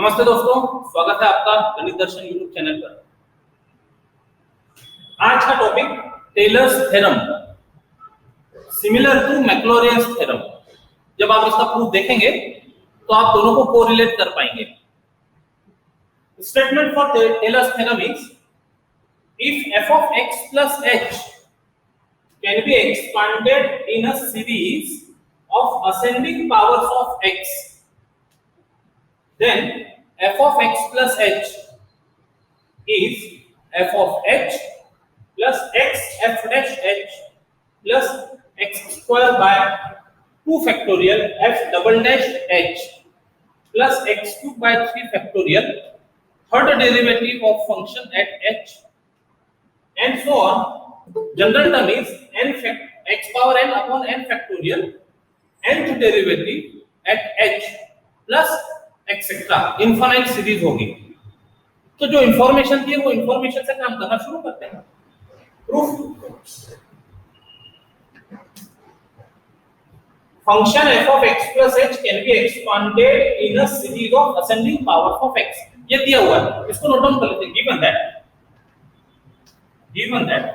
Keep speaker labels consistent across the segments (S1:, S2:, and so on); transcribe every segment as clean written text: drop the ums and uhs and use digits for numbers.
S1: नमस्ते दोस्तों, स्वागत है आपका गणित दर्शन यूट्यूब चैनल पर। आज का topic Taylor's theorem similar to Maclaurin's theorem. जब आप इसका प्रूफ देखेंगे तो आप दोनों को कोरिलेट कर पाएंगे। Statement for Taylor's theorem is if f of x plus h can be expanded in a series of ascending powers of x, then f of x plus h is f of h plus x f dash h plus x square by 2 factorial f double dash h plus x cube by 3 factorial third derivative of function at h and so on. General term is n x power n upon n factorial nth derivative at h plus etcetera infinite series होगी। तो जो information थी वो information से काम करना शुरू करते हैं। Proof function f of x plus h can be expanded in a series of ascending powers of x। ये दिया हुआ है, इसको नोट डाउन कर लेते हैं। given that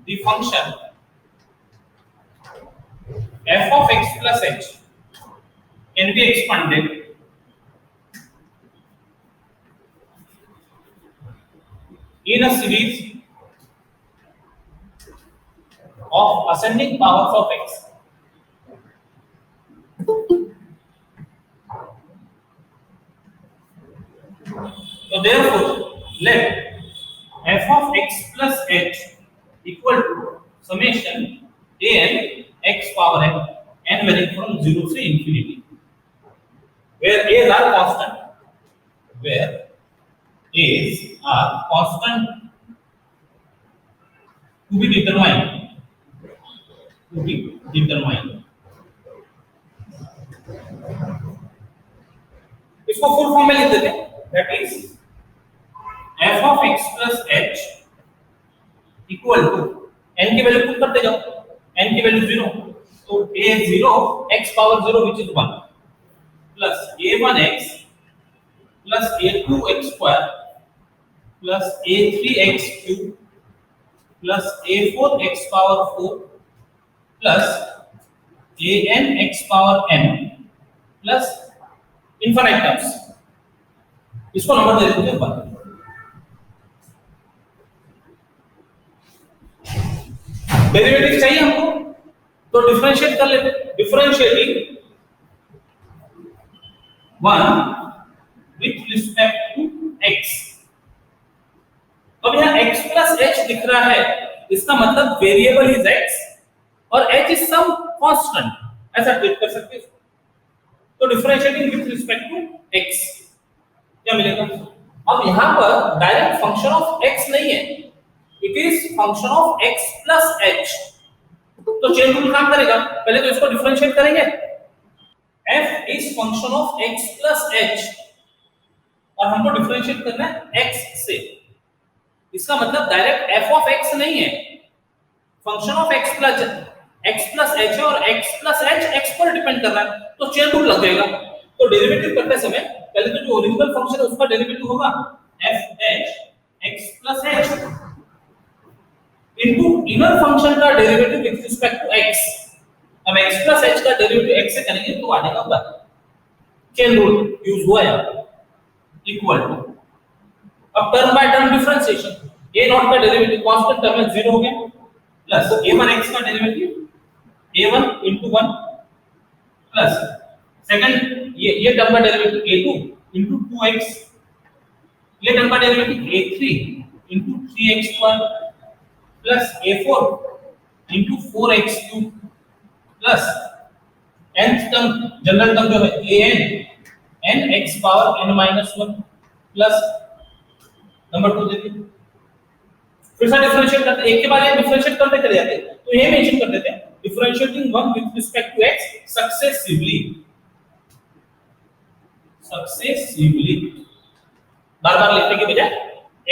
S1: the function f of x plus h can be expanded in a series of ascending powers of x. So therefore, let f of x plus h equal to summation a n x power n varying from 0 to infinity, where a's are constant. Where a's are constant to be determined. इसको full form में लिख देते हैं। That is f of x plus h equal to n की value put करते जाओ। n की value 0, तो a0 x power 0 which is 1 plus a1x plus a2x square plus a3x cube plus a4x power 4 plus anx power n plus infinite terms। इसको number दे देते हैं 1। Derivative चाहिए हमको, तो डिफरेंशिएट कर लेते हैं। Differentiating 1 with respect to x। अब यहाँ x plus h दिख रहा है, इसका मतलब वेरिएबल इज x और h इज सम कांस्टेंट, ऐसा ट्रीट कर सकते हैं। तो differentiating with respect to x क्या मिलेगा? अब यहाँ पर डायरेक्ट फंक्शन ऑफ x नहीं है, it is function of x plus h। तो चेन रूल काम करेगा। पहले तो इसको डिफरेंशिएट करेंगे। f is function of x plus h और हमको डिफरेंशिएट करना है x से। इसका मतलब डायरेक्ट f of x नहीं है, function of x plus h और x plus h x पर डिपेंड कर रहा है, तो चेन रूल लग जाएगा। तो डेरिवेटिव करते समय पहले तो जो ओरिजिनल फंक्शन है उसका डेरिवेटिव होगा f dash x plus h into inner function का derivative with respect to x। अब x plus h का डेरिवेटिव x से करेंगे तो आ जाएगा ऊपर। चेन रूल यूज हुआ है इक्वल टू, अब term by term differentiation, a not का डेरिवेटिव कांस्टेंट टर्म में 0 हो गया प्लस a1x का derivative a1 into 1 plus second ये टर्म का डेरिवेटिव a2 into 2x, ये टर्म का derivative a3 into 3x square plus a4 into 4x cube plus nth term general term जो है an nx power n minus 1 plus number 2 देखिए। फिर से differentiate करते हैं, एक के बाद एक डिफरेंशिएट करते चले जाते हैं। तो ये मेंशन कर देते हैं differentiating 1 with respect to x successively बार-बार लिखने के बजाय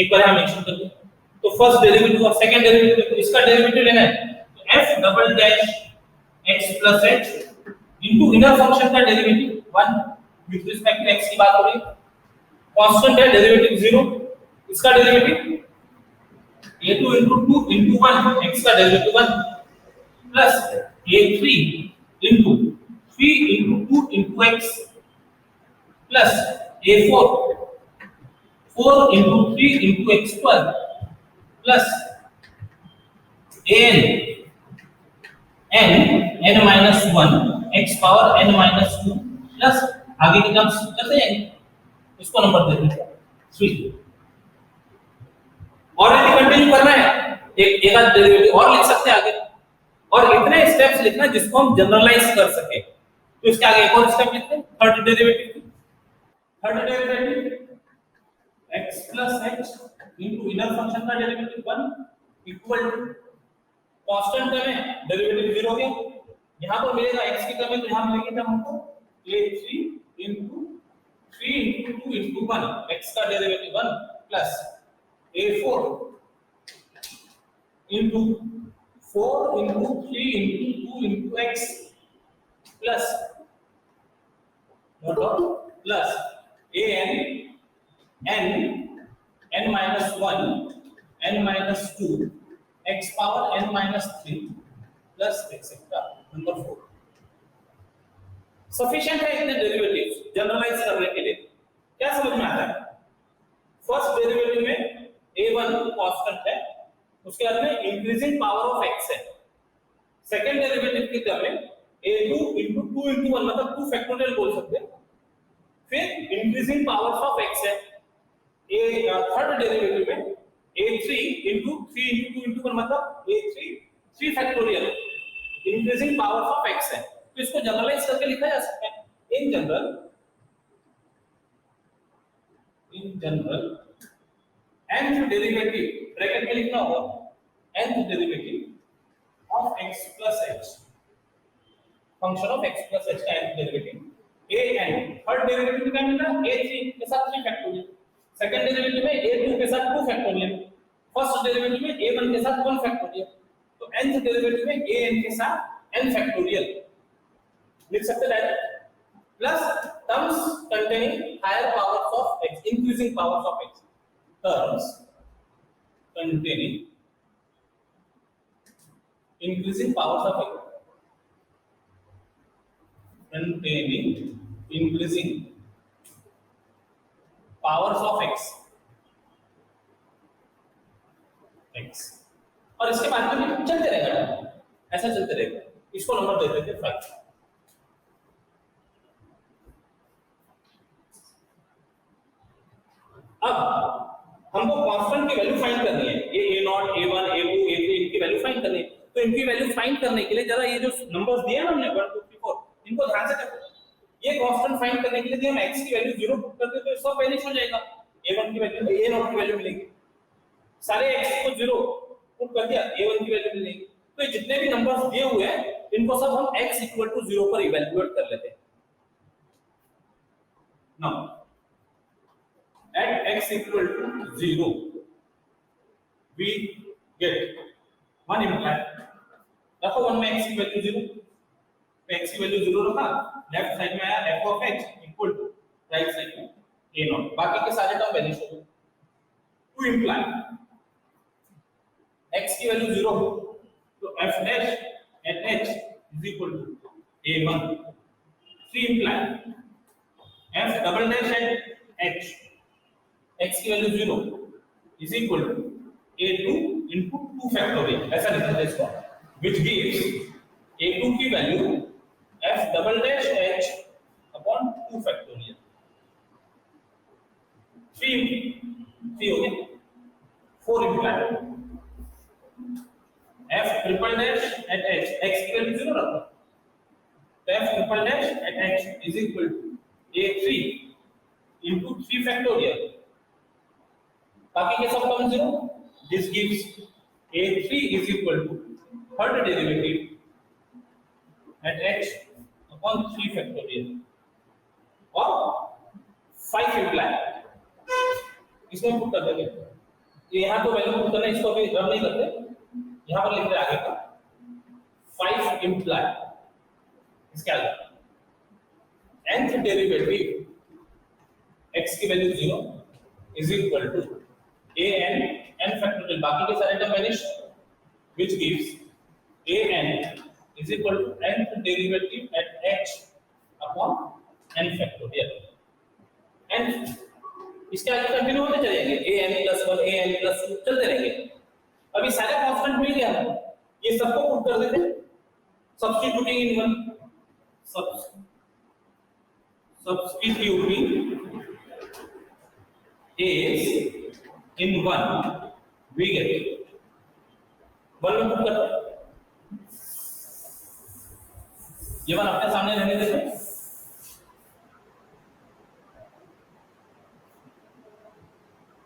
S1: एक बार हम मेंशन कर दें। तो फर्स्ट डेरिवेटिव और सेकंड डेरिवेटिव देखो, इसका डेरिवेटिव लेना है तो f double dash x plus h into inner function का derivative 1 with respect to x की बात हो रही है कांस्टेंट है, डेरिवेटिव 0, इसका derivative a2 into 2 into 1 x का derivative 1 plus a3 into 3 into 2 into x plus a4 4 into 3 into x square plus an n minus 1 x power n minus 2 plus आगे की टर्म्स करते हैं, इसको नंबर दे देते हैं 3। और यदि कंटिन्यू करना है एक आध डेरिवेटिव और लिख सकते हैं आगे, और इतने स्टेप्स लिखना जिसको हम जनरलाइज कर सके। तो इसके आगे एक और स्टेप लिखते हैं, third derivative x plus h into inner function का derivative 1 equal to constant term है, डेरिवेटिव 0 हो गया, यहां पर मिलेगा x की टर्म है तो यहां मिलेगी टर्म हमको a3 into 3 into 2 into 1 x का derivative 1 plus a4 into 4 into 3 into 2 into x plus plus an n minus 1 n minus 2 x power n minus 3 plus etc. Number 4 sufficient है इतने derivatives generalise करने के लिए। क्या समझ में आता है? फर्स्ट डेरिवेटिव में a1 कांस्टेंट है, उसके बाद में इंक्रीजिंग पावर ऑफ x है। सेकंड डेरिवेटिव की टर्म में a2 into 2 into 1 मतलब 2 फैक्टोरियल बोल सकते हैं, फिर इंक्रीजिंग पावर्स ऑफ x है। थर्ड डेरिवेटिव में a3 into 3 into 2 into 1 मतलब a3 3 factorial increasing powers of x है। तो इसको जनरलाइज करके लिखा जा सकता है in general nth derivative bracket में लिखना होगा nth derivative of x plus h, function of x plus h का nth derivative an। Third derivative क्या मिला? a3 के साथ 3 फैक्टोरियल, सेकंड डेरिवेटिव में a2 के साथ 2 फैक्टोरियल, फर्स्ट डेरिवेटिव में a1 के साथ 1 फैक्टोरियल, तो nth डेरिवेटिव में an के साथ n फैक्टोरियल लिख सकते हैं plus terms containing higher powers of x, increasing powers of x, terms containing increasing powers of x, containing increasing powers of x और इसके बाद में चलते रहेगा, ऐसा चलते रहेगा। इसको नंबर दे देते 5। अब हमको कांस्टेंट की वैल्यू फाइंड करनी है, ये a0 a1 a2 a3 इनकी वैल्यू फाइंड करनी है। तो इनकी वैल्यू फाइंड करने के लिए जरा ये जो नंबर्स दिए ना हमने 1 2 3 4 इनको ध्यान से देखो। ये कांस्टेंट फाइंड करने के लिए हम x की वैल्यू 0 पुट कर दे तो सब वैनिश हो जाएगा, a1 की वैल्यू a0 की वैल्यू मिलेगी, सारे x को 0 पुट कर दिया a1 की वैल्यू मिलेगी। तो ये जितने भी नंबर्स दिए हुए हैं इनको सब हम x 0 पर इवैल्यूएट कर लेते हैं। Now at x equal to 0 we get one impact, रखो 1 में x की वैल्यू 0, तो x की वैल्यू 0 रखा, लेफ्ट साइड में आया f of x equal to right side में a0, बाकी के सारे टर्म वैनिश हो गए। टू इंप्लाई x की वैल्यू 0 हो तो f dash at h is equal to a1, 3 imply f double dash at h x की value 0 is equal to a2 into 2 factorial, ऐसा लिखते हैं इसको, which gives a2 की value f double dash h upon 2 factorial, 3 हो गया, 4 implied f triple dash at h, x की value 0 रखो तो f triple dash at h is equal to a3 into 3 factorial, बाकी के सब term 0, this gives a3 is equal to third derivative at h upon 3 factorial और 5 imply इसमें put कर देंगे। यहाँ तो वैल्यू पुट करना, इसको अभी रन नहीं करते, यहाँ पर लिख रहे आगे का 5 imply इसके आगे nth डेरिवेटिव x की value 0 is equal to an n factorial, बाकी के सारे term vanish, which gives an is equal to nth derivative at h upon n factorial. n इसके आगे कंटिन्यू होते चलेंगे, an + 1 an + 2 चलते रहेंगे। अभी सारे कांस्टेंट मिल गया, ये सबको पुट कर देते हैं, substituting in one, substituting is in one, we get one में पुट करते हैं, ये वन आपके सामने रहने देते हैं।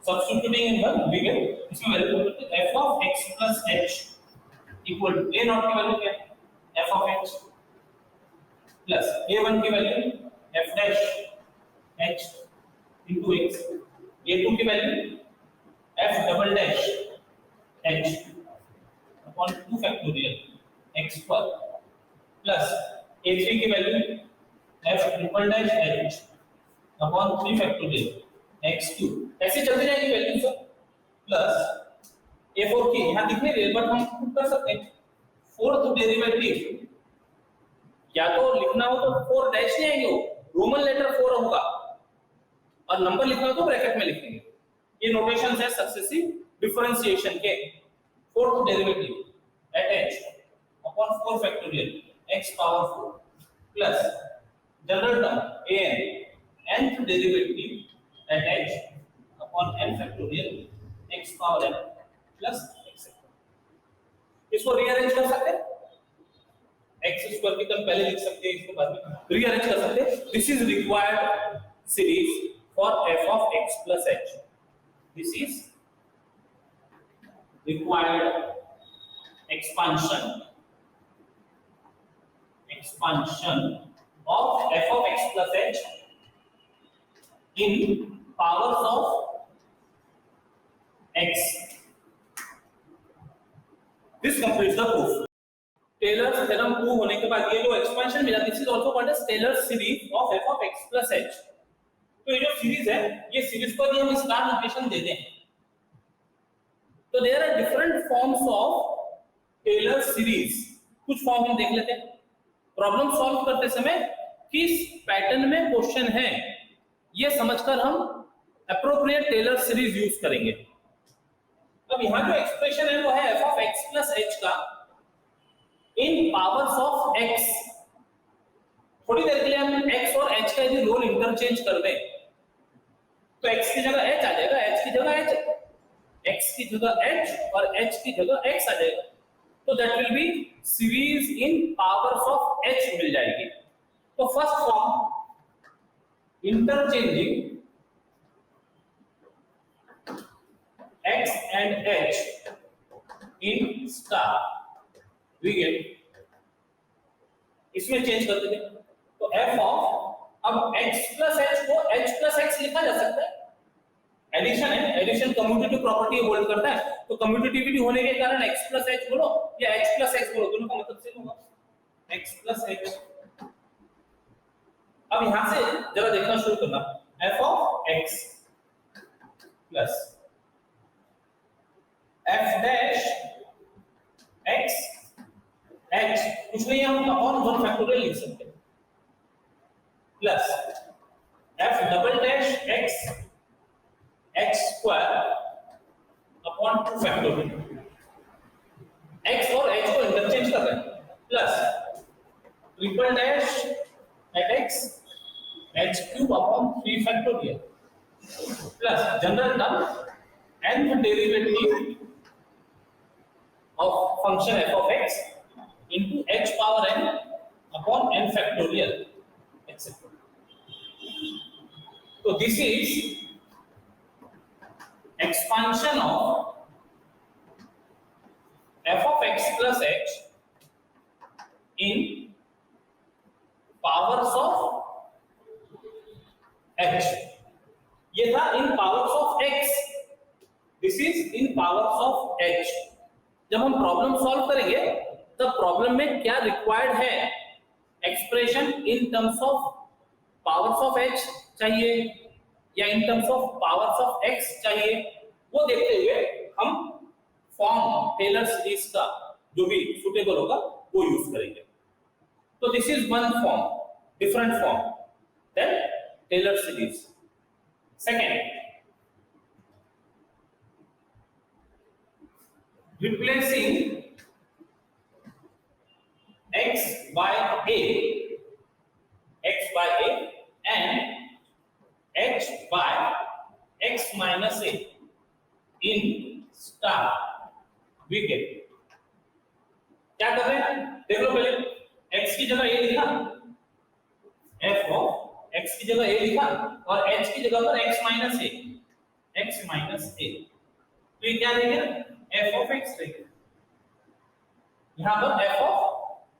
S1: Substituting in one, we get इसमें वैल्यू पुट करते हैं, f of x plus h equal to a naught की वैल्यू क्या है, f of h plus a1 की value f dash h into x, a2 की value f double dash h upon 2 factorial x पर plus a3 की value f triple dash h upon 3 factorial x3, ऐसे चलते जाएंगे value सब, plus a4 की यहाँ दिख नहीं रही बट हम पुट कर सकते हैं, फोर्थ डेरिवेटिव या तो लिखना हो तो 4 डैश नहीं आएंगे, रोमन लेटर 4 होगा, और नंबर लिखना हो तो ब्रैकेट में लिखेंगे। ये नोटेशंस है सक्सेसिव डिफरेंशिएशन के। Fourth derivative at h upon 4 factorial x power 4 plus general term an nth derivative at h upon n factorial x power n plus etcetera. इसको रीअरेंज कर सकते हैं, x स्क्वायर की टर्म पहले लिख सकते हैं, इसको बाद में रीअरेंज कर सकते हैं। This is required series for f of x plus h, this is required expansion of f of x plus h in powers of x. This completes the proof. Taylor's theorem prove होने के बाद ये जो expansion मिला, this is also called as Taylor series of f of x plus h। तो ये जो series है, ये सीरीज को भी हम स्टार नोटेशन देते हैं। तो there are different forms of Taylor series. कुछ फॉर्म हम देख लेते हैं। प्रॉब्लम सॉल्व करते समय किस पैटर्न में क्वेश्चन है, ये समझकर हम एप्रोप्रिएट टेलर सीरीज यूज करेंगे। अब यहां जो एक्सप्रेशन है वो है f of x plus h का इन पावर्स ऑफ x। थोड़ी देर के लिए हम x और h का यदि रोल इंटरचेंज कर दें तो x की जगह h आ जाएगा, h की जगह h, x की जगह h और h की जगह x आ जाएगा। तो that will be series in powers of h मिल जाएगी। तो first form interchanging x and h in star we get, इसमें चेंज कर देते हैं। तो f ऑफ, अब x plus h को h plus x लिखा जा सकता है, एडिशन है, एडिशन कम्यूटेटिव प्रॉपर्टी होल्ड करता है। तो कम्यूटेटिविटी होने के कारण x plus h बोलो या h plus x बोलो, दोनों का मतलब सेम होगा, x plus h। अब यहां से जरा देखना शुरू करना, f of x plus f dash x h, कुछ नहीं हम अपॉन 1 फैक्टोरियल लिख सकते हैं, plus f double dash x x square upon 2 factorial. x और h को इंटरचेंज कर रहे हैं, plus triple dash at x h cube upon 3 factorial, plus general term nth derivative of function f of x into h power n upon n factorial etc. So this is expansion of f of x plus h in powers of h. ये था in powers of x, this is in powers of h. जब हम problem solve करेंगे तब problem में क्या required है, expression in terms of powers of h चाहिए, या in terms of powers of x चाहिए, वो देखते हुए हम फॉर्म टेलर सीरीज का जो भी सुटेबल होगा वो यूज करेंगे। तो this is one form, different form then Taylor series. Second, replacing x by a and h by x minus a in star we get। क्या कर रहे हैं देख लो पहले, x की जगह a लिखा, f ऑफ x की जगह a लिखा और h की जगह पर x माइनस a, तो ये क्या रहेगा f ऑफ x रहेगा, यहां पर f ऑफ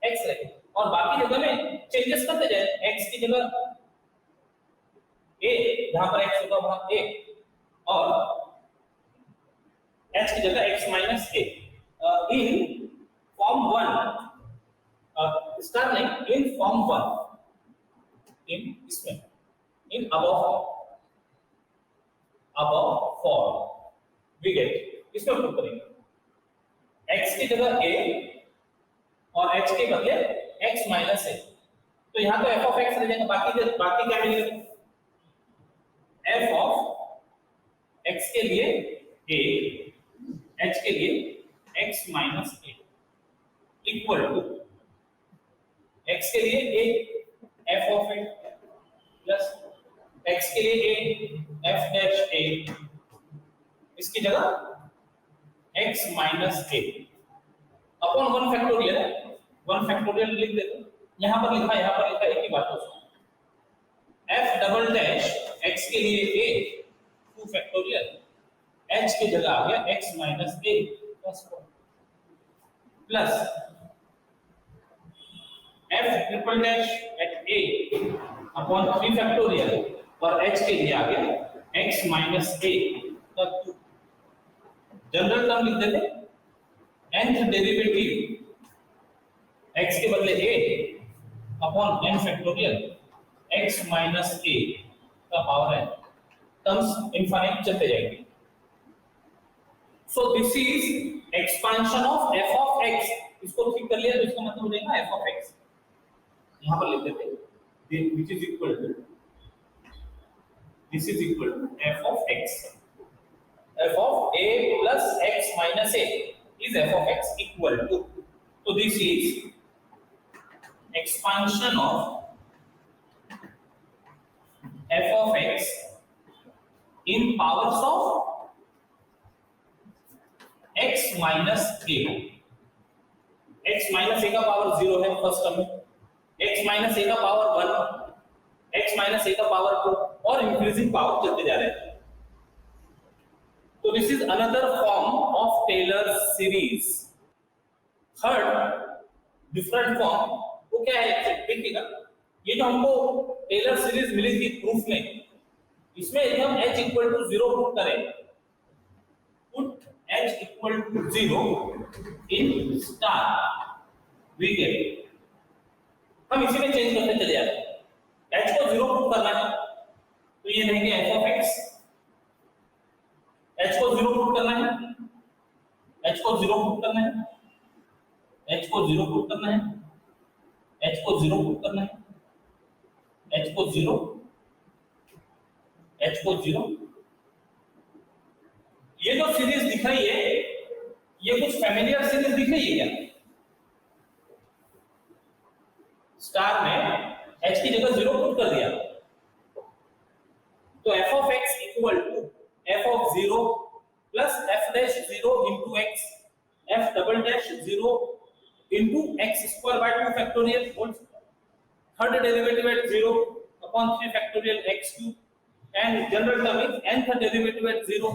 S1: x रहेगा और बाकी जगह में चेंजेस करते जाए, x की जगह a, जहां पर x होगा वहां a और h की जगह x minus a in form 1 star नहीं, इन फॉर्म 1 इन इसमें in above form we get, इसमें प्रूव करेंगे x की जगह a और h के बदले x माइनस a, तो यहां तो f ऑफ x रह जाएगा, बाकी क्या मिलेगा f ऑफ x के लिए a, h के लिए x minus a equal to x के लिए a f of a plus x के लिए a f डैश a, इसकी जगह x minus a upon 1 factorial है, 1 फैक्टोरियल लिख देते हैं, यहां पर लिखा एक ही बात है, f डबल डैश x के लिए a 2 फैक्टोरियल, h की जगह आ गया x minus a plus f triple dash at a upon 3 factorial और h के लिए आ गया x माइनस a का 2, जनरल टर्म लिख देते, nth डेरिवेटिव x के बदले a upon n factorial x minus a का पावर है, टर्म्स इनफाइनाइट चलते जाएंगे। So this is expansion of f of x, इसको ठीक कर लिया तो इसका मतलब हो जाएगा f ऑफ x, यहां पर लिख देते which is equal to this is equal to f of x, f of a plus x minus a is f of x equal to, so this is expansion of f of x in powers of x minus a, x minus a का power 0 है first term में, x minus a का power 1, x minus a का power 2 और increasing power चलते जा रहे हैं। तो this is another form of Taylor series. Third different form वो क्या है देखिएगा, ये जो हमको टेलर सीरीज मिली थी प्रूफ में, इसमें यदि हम h इक्वल टू 0 पुट करें, put h equal to 0 in star we get, हम इसी में चेंज करते चले जाते हैं, h को 0 पुट करना है तो ये रहेंगे f ऑफ x, h को 0 पुट करना है, h को 0 पुट करना है, h को 0 पुट करना है, h को 0 पुट करना है, h को 0, h को 0, ये जो सीरीज दिख रही है ये कुछ फैमिलियर सीरीज दिख रही है क्या? स्टार में h की जगह 0 पुट कर दिया तो f of x equal to f of 0 plus f dash 0 into x, f double dash 0 into x square by 2 factorial whole square, third derivative at 0 upon 3 factorial x cube and general term is nth derivative at 0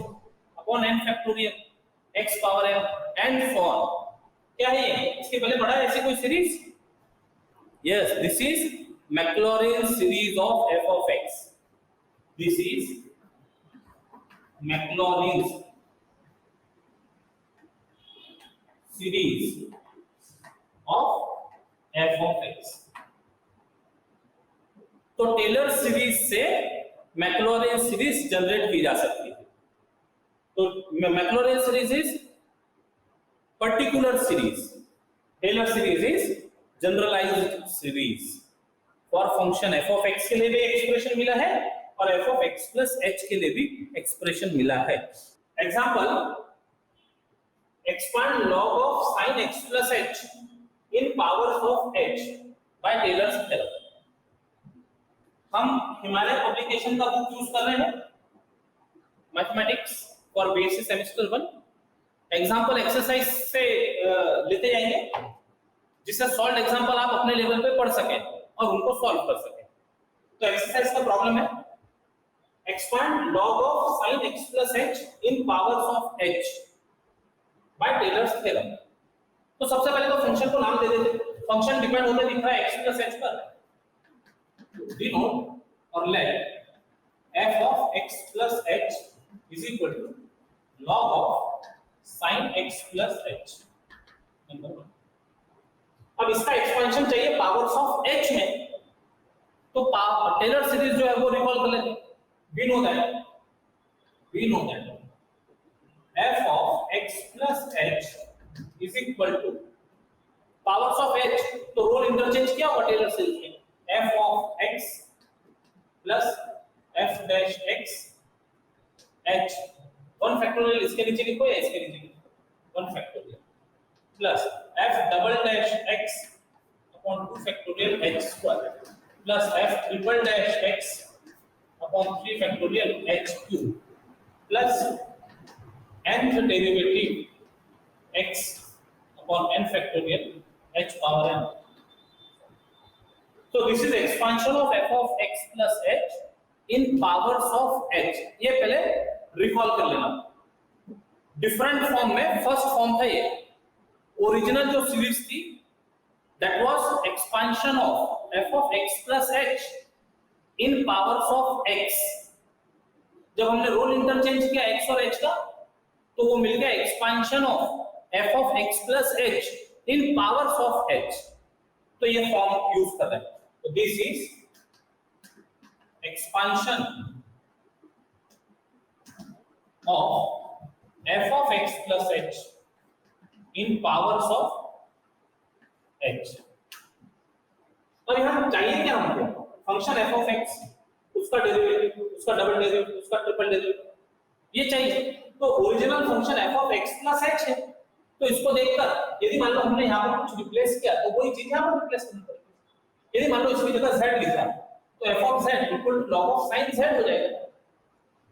S1: upon n factorial x power n and so on। क्या है ये? इसके पहले पढ़ा है ऐसी कोई series? Yes, this is Maclaurin series of f of x. This is Maclaurin's series of f of x। तो टेलर सीरीज से मैक्लॉरेन सीरीज जनरेट की जा सकती है। तो Maclaurin series is particular series, Taylor series is generalised series. For function f of x के लिए भी एक्सप्रेशन मिला है और f of x plus h के लिए भी एक्सप्रेशन मिला है। Example, expand log of sine x plus h in powers of h by Taylor's theorem. हम हिमालय पब्लिकेशन का बुक यूज कर रहे हैं, mathematics for basic semester 1। Example exercise से लेते जाएंगे जिससे सॉल्व एग्जाम्पल आप अपने लेवल पे पढ़ सकें और उनको सॉल्व कर सकें। तो एक्सरसाइज का प्रॉब्लम है, expand log of sine x plus h in powers of h by Taylor's theorem. तो सबसे पहले तो फंक्शन को नाम दे देते। फंक्शन डिपेंड होता दिख रहा है एक्स प्लस एच पर। डिनोट और late f of x plus h is equal to log of sin x plus h। अब इसका एक्सपेंशन चाहिए पावर्स ऑफ h में, तो टेलर सीरीज जो है वो रिकॉल कर लेते हैं। we know that f of x plus h is equal to powers of h, तो रोल इंटरचेंज किया होगा टेलर सीरीज में, f of x plus f dash x h 1 factorial इसके नीचे लिखो या इसके नीचे लिखो 1 factorial plus f double dash x upon 2 factorial h square plus f triple dash x upon 3 factorial h cube plus nth derivative x upon n factorial h power n। So this is expansion of f of x plus h in powers of h। ये पहले recall कर लेना। Different form में first form था ये, original जो series थी that was expansion of f of x plus h in powers of x। जब हमने रोल इंटरचेंज किया x और h का तो वो मिल गया expansion of f of x plus h in powers of h। तो ये फॉर्म यूज कर रहे हैं। तो this is expansion of f of x plus h in powers of h। तो यहां चाहिए क्या हमको? फंक्शन f of x, उसका डेरिवेटिव, उसका डबल डेरिवेटिव, उसका ट्रिपल डेरिवेटिव, ये चाहिए। तो original function f of x plus h है, तो इसको देखकर यदि मान लो हमने यहां पर कुछ रिप्लेस किया तो वही चीज यहां पर रिप्लेस करनी पड़ेगी। यदि मान लो इसकी जगह z लिखा तो f of z equal to log of sin z हो जाएगा।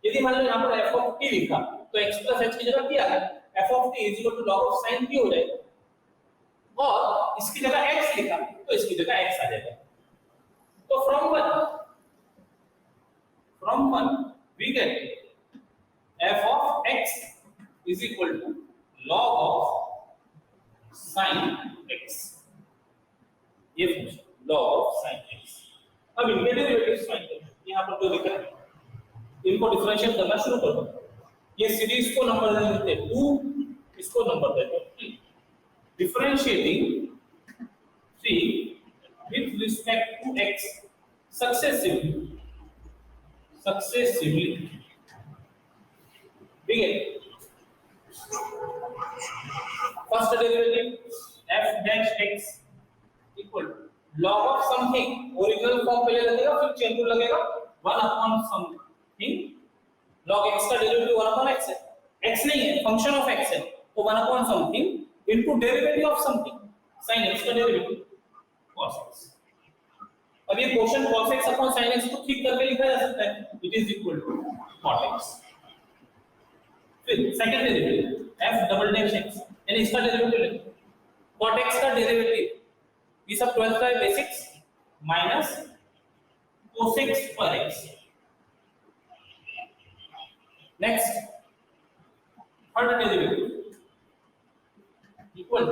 S1: यदि मान लो यहां पर f of t लिखा तो x plus h की जगह t आ गया, f of t is equal to log of sin t हो जाएगा। और इसकी जगह x लिखा तो इसकी जगह x आ जाएगा। तो from 1 we get f of x is equal to log of sin x। ये function log of sin x। अब इनके डेरिवेटिव्स फाइंड करें। यहां पर जो लिखा है इनको डिफरेंशिएट करना शुरू कर दो। ये सीरीज को नंबर दे देते हैं 2, इसको नंबर देते हैं 3। Differentiating 3 with respect to x successively ठीक है। First derivative f dash x इक्वल log of something, original form पहले लगेगा फिर चेन रूल लगेगा 1 अपॉन समथिंग। log x का डेरिवेटिव 1 अपॉन x है, x नहीं है फंक्शन ऑफ x है, तो 1 upon something into derivative of something sin x का डेरिवेटिव cos x। अब ये क्वेश्चन cos x अपॉन sin x को ठीक करके लिखा जा सकता है, it is equal to cot x। फिर second derivative f double dash x यानी इसका डेरिवेटिव लेंगे। cot x का डेरिवेटिव ये सब 12th का बेसिक्स माइनस cos x पर x। Next third derivative equal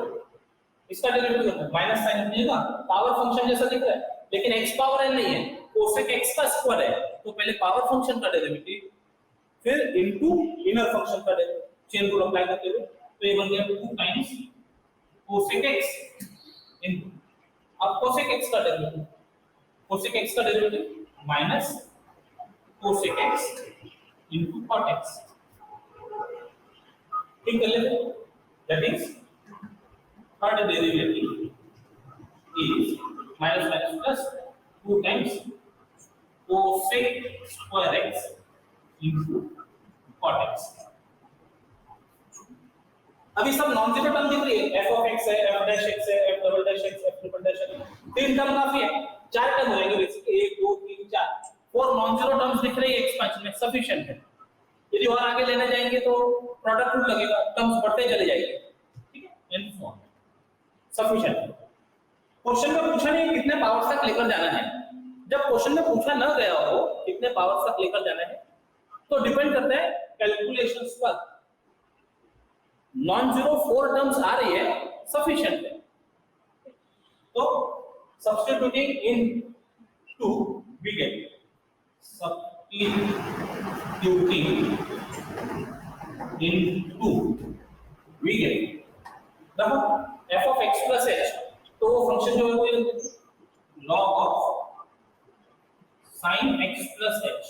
S1: इसका डेरिवेटिव करना माइनस साइन मिलेगा, पावर फंक्शन जैसा दिख रहा है लेकिन x पावर n नहीं है, cosec x का स्क्वायर है। तो पहले पावर फंक्शन का डेरिवेटिव फिर इनटू इनर फंक्शन का डेरिवेटिव, चेन रूल अप्लाई करते हुए तो ये बन गया 2 टाइम्स cosec x इनटू अब cosec x का derivative minus cosec x into cot x। ठीक कर लेते, that is third derivative is minus minus plus 2 times cosec square x into cot x। अभी सब नॉन जीरो टर्म दिख रही है, f of x है, f dash x है, f double dash x, f triple dash x, तीन term काफी है, चार टर्म हो जाएंगे basically 1 2 3 4 four non zero terms दिख रही है एक्सपेंशन में, सफिशिएंट है। यदि और आगे लेने जाएंगे तो प्रोडक्ट रूल लगेगा, टर्म्स बढ़ते चले जाएंगे, ठीक है, एंड सो ऑन, सफिशिएंट है। क्वेश्चन में पूछा नहीं कितने पावर्स तक लेकर जाना है, जब क्वेश्चन में पूछा न गया हो कितने पावर्स तक लेकर जाना है तो डिपेंड करता है कैलकुलेशंस पर। नॉन जीरो फोर टर्म्स आ रही है, सफिशिएंट है, तो substituting in two we get substituting in two we get देखो f of x plus h, तो फंक्शन जो है वो log of sin x plus h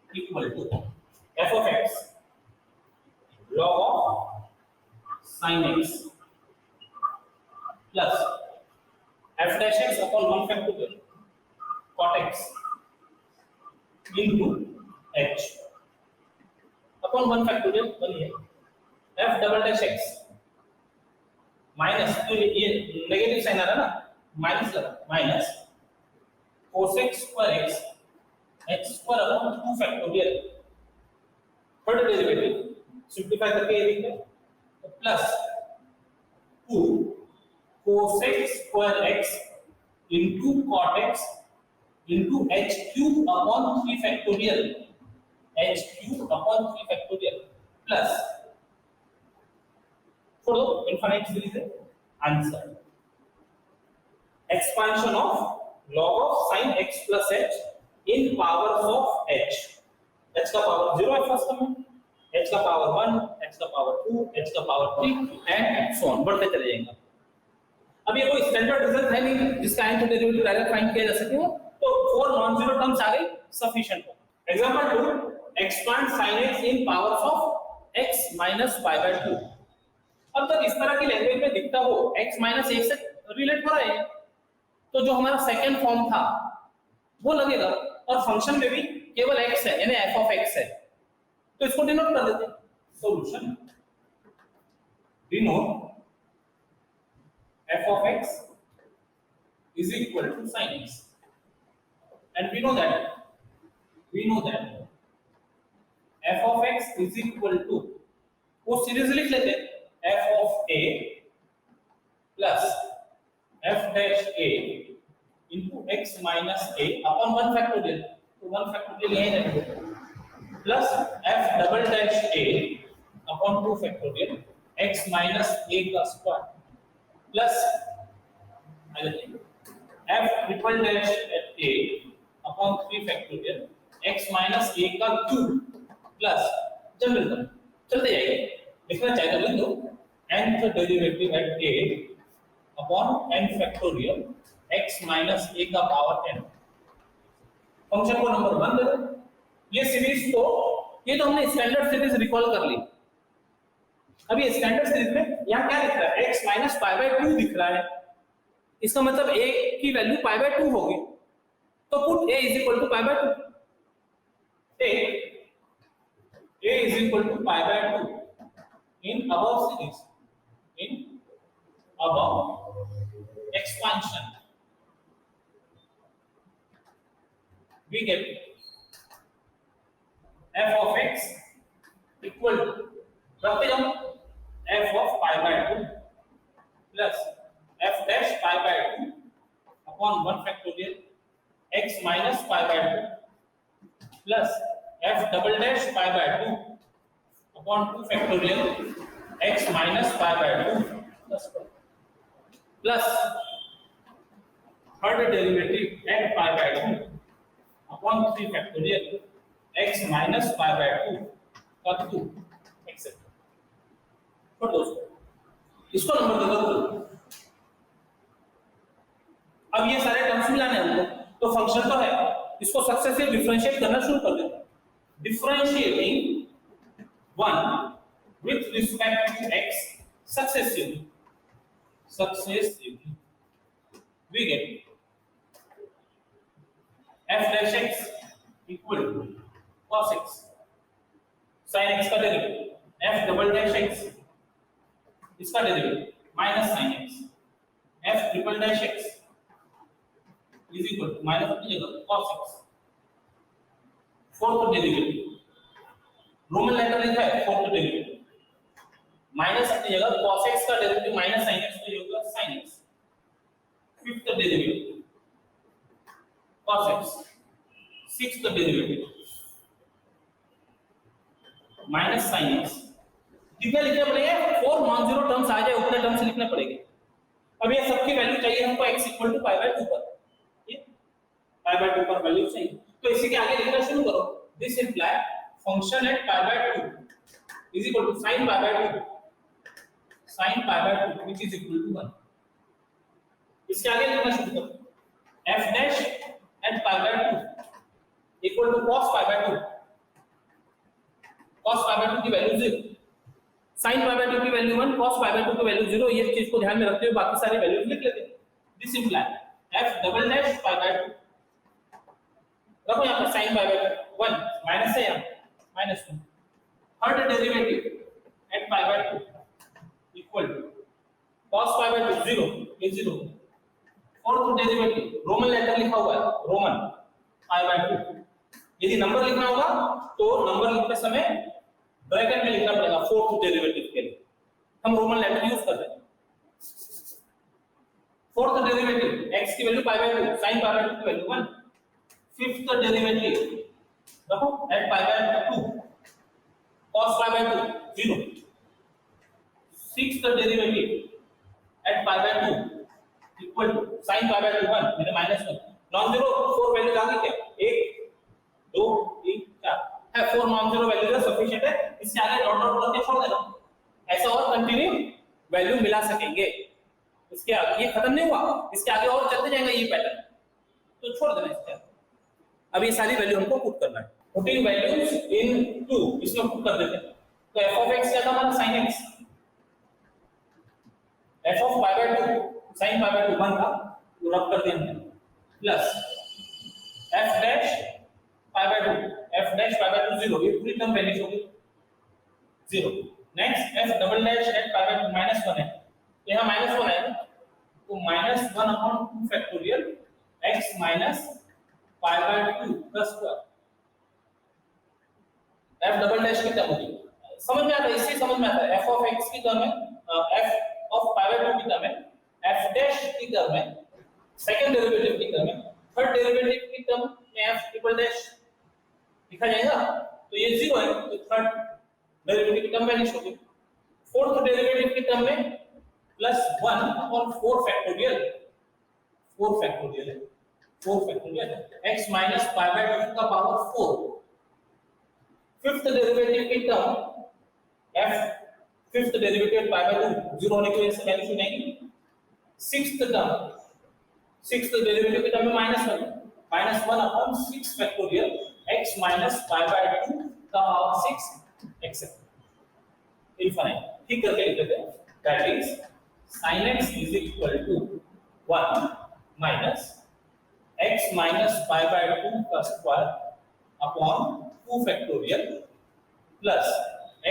S1: equal to f of x log of sin x plus f dash x upon 1 factorial cot x into h upon 1 factorial बनिए f double dash x minus, तो ये negative sign आ रहा है ना, minus लगा, minus cosec square x x square upon 2 factorial third derivative simplify करके ये लिखते हैं plus 2 cosec square x into cot x into h cube upon 3 factorial h cube upon 3 factorial plus छोड़ो infinite series है, answer expansion of log of sin x plus h in powers of h, h का power 0 है first term में, h का power 1, h का power 2, h का power 3 and so on बढ़ते चले जाएंगे। अब ये कोई स्टैंडर्ड रिजल्ट है नहीं जिसका एंटी डेरिवेटिव डायरेक्ट फाइंड किया जा सके, तो फोर नॉन जीरो टर्म्स आ गई, सफिशिएंट हो। Example 2 expand sin x in powers of x minus pi by 2। अब तक इस तरह की लैंग्वेज में दिखता हो x माइनस 1 से रिलेट हो रहा है, तो जो हमारा सेकंड फॉर्म था वो लगेगा, और फंक्शन में भी केवल x है यानी f of x है, तो इसको डिनोट कर देते हैं। Solution denote f of x is equal to sin x, and we know that f of x is equal to, वो सीरीज लिख लेते हैं, f of a plus f dash a into x minus a upon 1 factorial, तो 1 factorial यहीं रखेंगे, plus f double dash a upon 2 factorial x minus a का square plus f triple dash a upon 3 factorial x minus a का cube plus general term चलते जाइए, लिखना चाहिए तो लिख दो nth derivative eight a upon n factorial x minus a का पावर n। फंक्शन को नंबर 1 दे दो, ये सीरीज को, ये तो हमने स्टैंडर्ड सीरीज रिकॉल कर ली। अभी स्टैंडर्ड सीरीज में यहां क्या दिख रहा है, x माइनस पाई बाय 2 दिख रहा है, इसका मतलब a की वैल्यू पाई बाय 2 होगी, तो put a is equal to pi by 2, a is equal to pi by 2 in above series, in above expansion we get f of x equal to, रखते जाओ, f of pi by 2 plus f dash pi by 2 upon 1 factorial x minus pi by 2 plus f double dash pi by 2 upon 2 factorial x minus pi by 2 plus third derivative at pi by 2 upon 3 factorial x minus pi by 2 का 2 etc। तो दोस्तों इसको number दे दो, अब ये सारे terms मिलाने हैं हमको, तो फंक्शन तो है इसको सक्सेसिव डिफरेंशिएट करना शुरू कर देते हैं। Differentiating one with respect to x successively we get f dash x equal to cos x sin x का derivative f double dash x इसका derivative minus sin x f triple dash x is equal to minus अपनी जगह cos x fourth derivative roman letter लिखा है fourth derivative minus अपनी जगह cos x का derivative minus sin x तो ये होगा sin x fifth derivative cos x sixth derivative minus sin x कितने लिखने पड़ेंगे 4 नॉन जीरो टर्म्स आ जाए उतने टर्म्स लिखने पड़ेंगे। अब ये सबकी वैल्यू चाहिए हमको x equal to pi by 2 पर, ये पाई बाय 2 पर वैल्यू चाहिए तो इसी के आगे लिखना शुरू करो। This imply function at pi by 2 is equal to sin pi by 2 sin pi by 2 which is equal to 1। इसके आगे लिखना शुरू करो f dash at pi by 2 equal to cos pi by 2 cos pi by 2 की value 0 sin pi by 2 की value 1 cos pi by 2 की value 0। ये चीज को ध्यान में रखते हुए बाकी सारी वैल्यूज लिख लेते हैं। This imply f double dash pi by 2 रखो यहां पर sin पाई बाय 1 माइनस है यहां minus 1 third derivative at pi by 2 equal to cos pi by 2 0 ये 0 फोर्थ डेरिवेटिव रोमन लेटर लिखा हुआ है रोमन पाई बाय 2 यदि नंबर लिखना होगा तो नंबर लिखते समय ब्रैकेट में लिखना पड़ेगा फोर्थ डेरिवेटिव के लिए हम रोमन लेटर यूज करते हैं। फोर्थ डेरिवेटिव x की value pi by 2 sin pi by 2 की वैल्यू 1 फिफ्थ डेरिवेटिव देखो at pi by 2 cos pi by 2 0 sixth derivative at pi by 2 equal to sin pi by 2 1 मैंने minus 1 non zero four value आ गई क्या 1 2 3 4 है four non zero value sufficient है। इससे आगे डॉट डॉट करके छोड़ देना ऐसा और कंटिन्यू वैल्यू मिला सकेंगे। इसके आगे ये खत्म नहीं हुआ इसके आगे और चलते जाएंगे ये पैटर्न तो छोड़ देना इसके आगे। अब ये सारी वैल्यू हमको पुट करना है पुटिंग वैल्यूज इन टू इसमें पुट कर देते हैं तो f ऑफ x क्या था हमारा sin x f of pi by 2 sin pi by 2 1 था वो रब कर दिया हमने plus f dash pi by 2 f dash pi by 2 0 ये पूरी टर्म वैनिश होगी 0। Next f double dash at pi by 2 minus 1 है यहां माइनस 1 है तो minus 1 upon 2 factorial x minus pi by 2 का स्क्वायर f डबल डैश की term होगी समझ में आता है इससे समझ में आता है f ऑफ x की टर्म है f ऑफ पाई बाय 2 की टर्म है f डैश की टर्म है सेकंड डेरिवेटिव की टर्म है थर्ड डेरिवेटिव की टर्म में f ट्रिपल डैश लिखा जाएगा तो ये 0 है तो थर्ड डेरिवेटिव की टर्म वैनिश होगी। फोर्थ डेरिवेटिव की टर्म में plus 1 upon 4 factorial x minus pi by 2 का पावर 4 फिफ्थ डेरिवेटिव की term f fifth derivative pi by 2 0 होने की वजह से वैल्यू नहीं सिक्स्थ डेरिवेटिव की टर्म में minus 1 upon 6 factorial x minus pi by 2 का पावर 6 एक्सेप्ट इनफाइनाइट ठीक करके लिख देते हैं that is sin x is equal to 1 minus x minus pi by 2 का square upon 2 factorial plus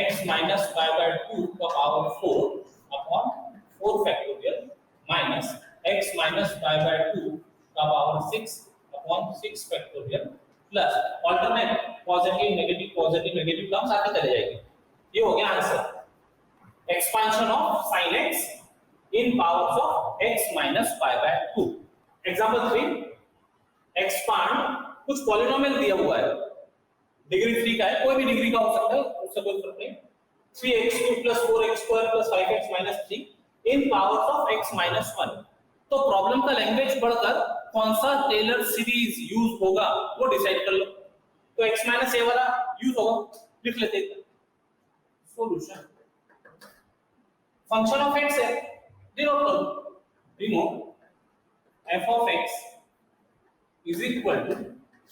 S1: x minus pi by 2 का power 4 upon 4 factorial minus x minus pi by 2 का power 6 upon 6 factorial plus alternate positive negative terms आगे चले जाएंगे। ये हो गया answer expansion of sin x in powers of x minus pi by 2। Example 3 expand कुछ polynomial दिया हुआ है डिग्री 3 का है कोई भी डिग्री का हो सकता है उससे कोई फर्क नहीं 3x2 4x2 5x 3 in powers of x 1। तो प्रॉब्लम का लैंग्वेज पढ़कर कौन सा टेलर सीरीज यूज होगा वो डिसाइड कर लो। तो x a वाला यूज होगा लिख लेते हैं सॉल्यूशन फंक्शन ऑफ x है डिनोट करो remove f of x is equal to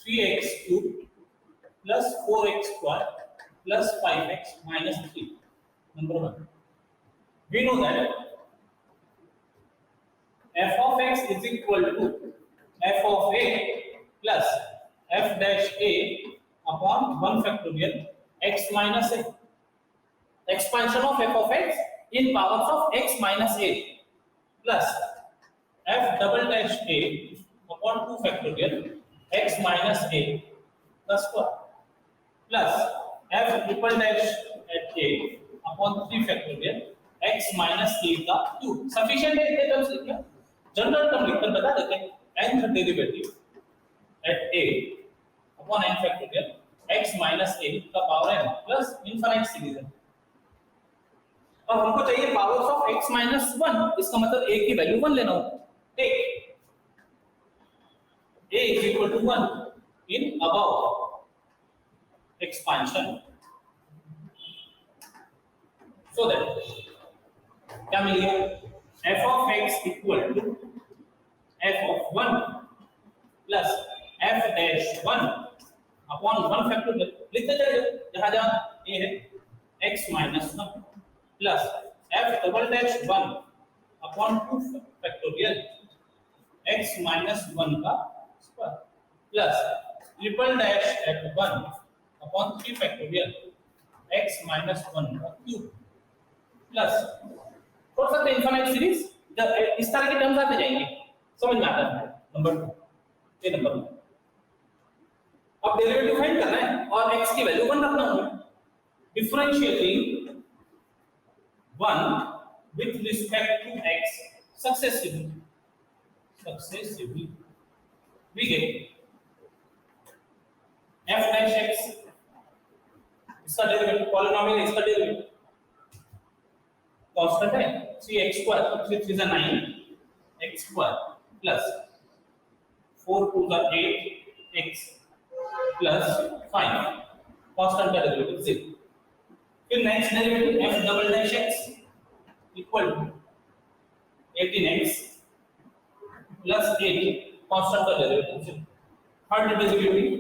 S1: 3x cube plus 4x square plus 5x minus 3. Number 1. We know that f of x is equal to f of a plus f dash a upon 1 factorial x minus a. Expansion of f of x in powers of x minus a plus f double dash a upon 2 factorial x minus a plus 1 plus f triple dash at a upon 3 factorial x minus a का cube. Sufficient है इतने terms लिखना. General term लिखकर बता देते हैं. nth derivative at a upon n factorial x minus a का power n plus infinite series है. अब हमको चाहिए पावर्स ऑफ x minus 1. इसका मतलब a की वैल्यू 1 लेना होगा. Take a is equal to 1 in above expansion, so that क्या मिल गया? f of x equal to f of 1 plus f dash 1 upon 1 factorial. लिखते चलिए जहां जहां a है x minus 1 plus f double dash 1 upon 2 factorial x minus 1 का square plus triple dash at 1 upon 3 factorial x minus 1 का cube plus छोड़ सकते हैं इनफिनिट सीरीज. जब इस तरह के टर्म्स आते जाएंगे समझ में आता है. नंबर 2 ये नंबर 1. अब डेरिवेटिव फाइंड करना है और x की वैल्यू 1 रखना होगा. Differentiating 1 with respect to x successively we get f dash x इसका डेरिवेटिव पॉलिनोमियल है. इसका डेरिवेटिव कांस्टेंट है 3x square 3 3 9 x square plus 4 2 8 x plus 5 constant का डेरिवेटिव 0. फिर next derivative f double dash x equal to 18x plus 8 constant का derivative 0. Third derivative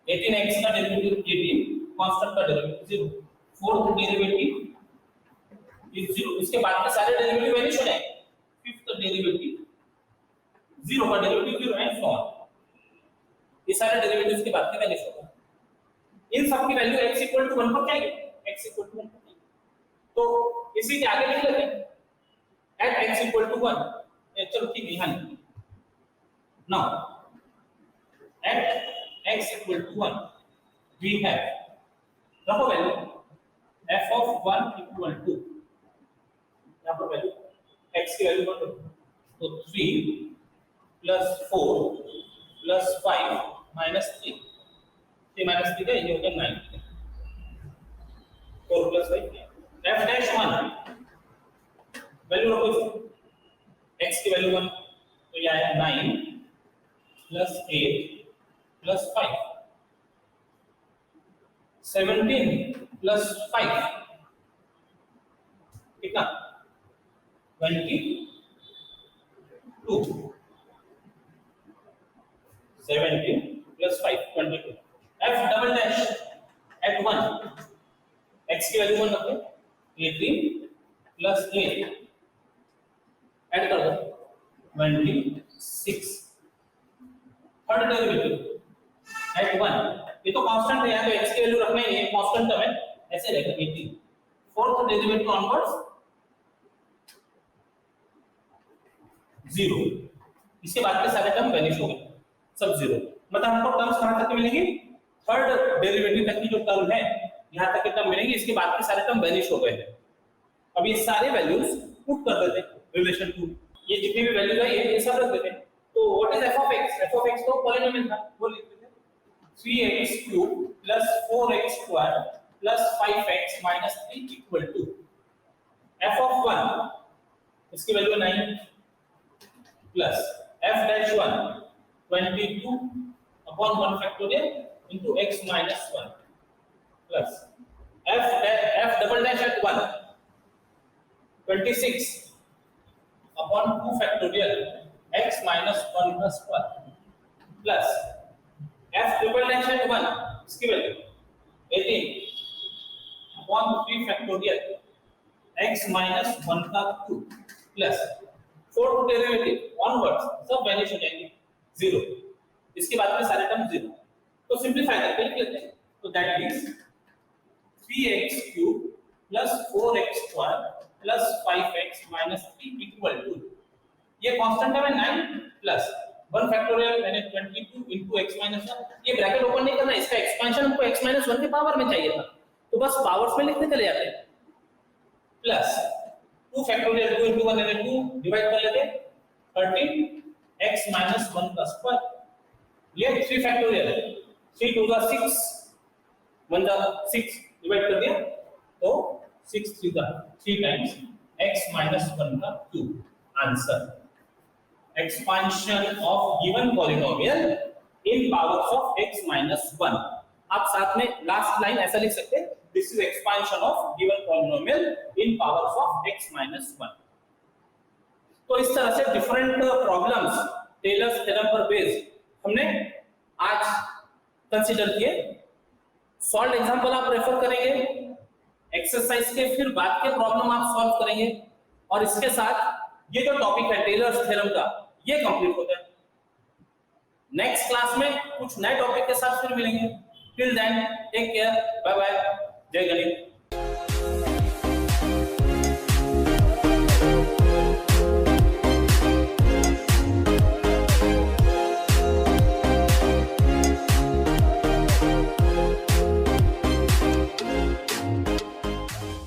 S1: 18x का derivative 18 constant का derivative 0. Fourth derivative is 0. इसके बाद के सारे डेरिवेटिव वैनिश हो जाएंगे. फिफ्थ डेरिवेटिव 0 का डेरिवेटिव 0 एंड सो ऑन. ये सारे डेरिवेटिव्स के बाद के वैनिश होगा. इन सब की वैल्यू x इक्वल टू 1 पर क्या है? x इक्वल टू 1 पर. तो इसी के आगे लिख लेते हैं at x इक्वल टू 1. चलो ठीक है. यहां now at x equal to 1 we have रखो value f of 1 equal to यहाँ पर वैल्यू x की वैल्यू 1 तो 3 plus 4 plus 5 minus 3 3 minus 3 का ये हो गया 9. 4 plus 5 f dash 1 वैल्यू रखो इसकी x की वैल्यू 1 तो यह है 9 plus 8 plus 5 17 plus 5 कितना 22 17 plus 5 22. f double dash at 1 x की वैल्यू 1 रखो 18 plus 8 ऐड कर दो 26. थर्ड डेरिवेटिव at 1 ये तो कांस्टेंट है. यहां तो x की वैल्यू रखना ही है. कांस्टेंट टर्म है ऐसे रहेगा 18. Fourth derivative onwards 0. इसके बाद के सारे टर्म वैनिश हो गए सब 0. मतलब हमको टर्म्स कहां तक मिलेंगे? थर्ड डेरिवेटिव तक की जो टर्म है यहां तक के टर्म मिलेंगे. इसके बाद के सारे टर्म वैनिश हो गए हैं. अब ये सारे वैल्यूज पुट कर देते हैं रिलेशन टू. ये जितनी भी वैल्यूज है ये सब रख देते हैं. तो what is f of x? f of x तो पॉलिनोमियल था वो लिख देते हैं 3x cube plus 4x square plus 5x minus 3 equal to f of 1 इसकी value 9 plus f dash 1 22 upon 1 factorial into x minus 1 plus f double dash at 1 26 upon 2 factorial x minus 1 plus 1 plus f triple dash at 1 इसकी value 18 upon 3 factorial x minus 1 का cube plus fourth derivative onwards सब vanish हो जाएंगे 0, इसके बाद में सारे term 0, तो सिंपलीफाई करके लिख लेते हैं, तो that means 3x cube plus 4x square plus 5x minus 3 equal to, ये कांस्टेंट है 9 प्लस 1 फैक्टोरियल मैंने 22 into x minus 1, ये ब्रैकेट ओपन नहीं करना, इसका एक्सपेंशन हमको x minus 1 के पावर में चाहिए था, तो बस पावर्स में लिखते चले जाते हैं, प्लस 2 फैक्टोरियल 2 into 1 यानी 2 डिवाइड कर लेते 13 x minus 1 का स्क्वायर, ये 3 factorial 3 to the 6 1 the 6 divide कर दिया, तो 6 3 का 3 times x minus 1 का cube, answer expansion of given polynomial in powers of x minus 1। आप साथ में लास्ट लाइन ऐसा लिख सकते हैं, this is expansion of given polynomial in powers of x minus 1। तो इस तरह से डिफरेंट प्रॉब्लम्स टेलर्स थ्योरम पर बेस्ड हमने आज कंसीडर किए। सॉल्व एग्जांपल आप रेफर करेंगे एक्सरसाइज के, फिर बाद के प्रॉब्लम आप सॉल्व करेंगे, और इसके साथ ये जो टॉपिक है टेलर्स थ्योरम का ये कंप्लीट होता है। नेक्स्ट क्लास में कुछ नए टॉपिक के साथ फिर मिलेंगे। Till then take care, bye bye, जय गणित।